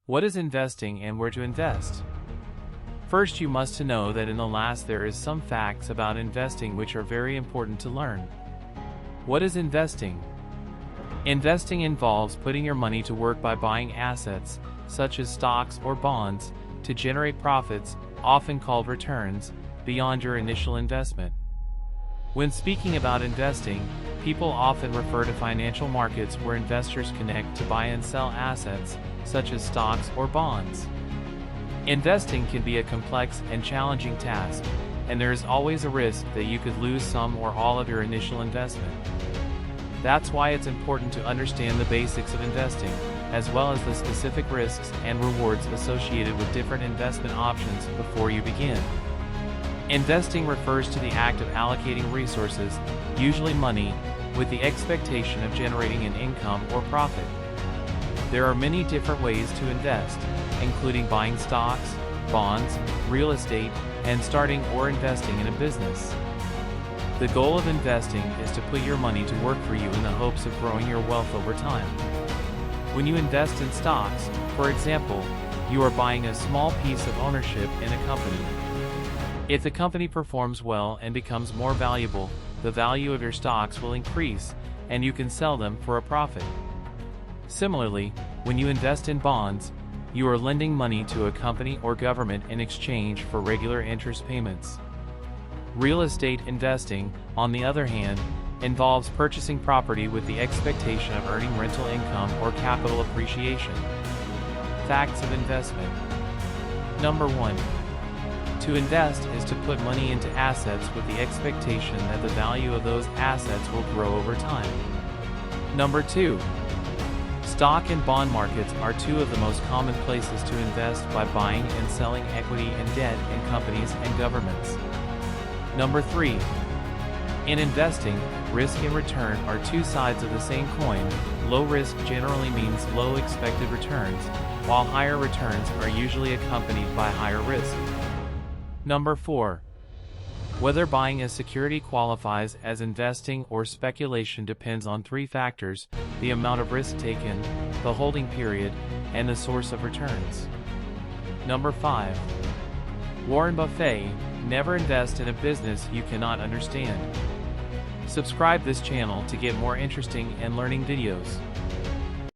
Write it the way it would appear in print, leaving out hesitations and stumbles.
What is investing and where to invest? First, you must know that in the last there is some facts about investing which are very important to learn. What is investing? Investing involves putting your money to work by buying assets, such as stocks or bonds, to generate profits, often called returns, beyond your initial investment. When speaking about investing, people often refer to financial markets where investors connect to buy and sell assets, such as stocks or bonds. Investing can be a complex and challenging task, and there is always a risk that you could lose some or all of your initial investment. That's why it's important to understand the basics of investing, as well as the specific risks and rewards associated with different investment options before you begin. Investing refers to the act of allocating resources, usually money, with the expectation of generating an income or profit. There are many different ways to invest, including buying stocks, bonds, real estate, and starting or investing in a business. The goal of investing is to put your money to work for you in the hopes of growing your wealth over time. When you invest in stocks, for example, you are buying a small piece of ownership in a company. If the company performs well and becomes more valuable, the value of your stocks will increase, and you can sell them for a profit. Similarly, when you invest in bonds, you are lending money to a company or government in exchange for regular interest payments. Real estate investing, on the other hand, involves purchasing property with the expectation of earning rental income or capital appreciation. Facts of investment. Number 1. To invest is to put money into assets with the expectation that the value of those assets will grow over time. Number 2. Stock and bond markets are two of the most common places to invest by buying and selling equity and debt in companies and governments. Number 3. In investing, risk and return are two sides of the same coin. Low risk generally means low expected returns, while higher returns are usually accompanied by higher risk. Number 4. Whether buying a security qualifies as investing or speculation depends on three factors: the amount of risk taken, the holding period, and the source of returns. Number 5. Warren Buffett: never invest in a business you cannot understand. Subscribe this channel to get more interesting and learning videos.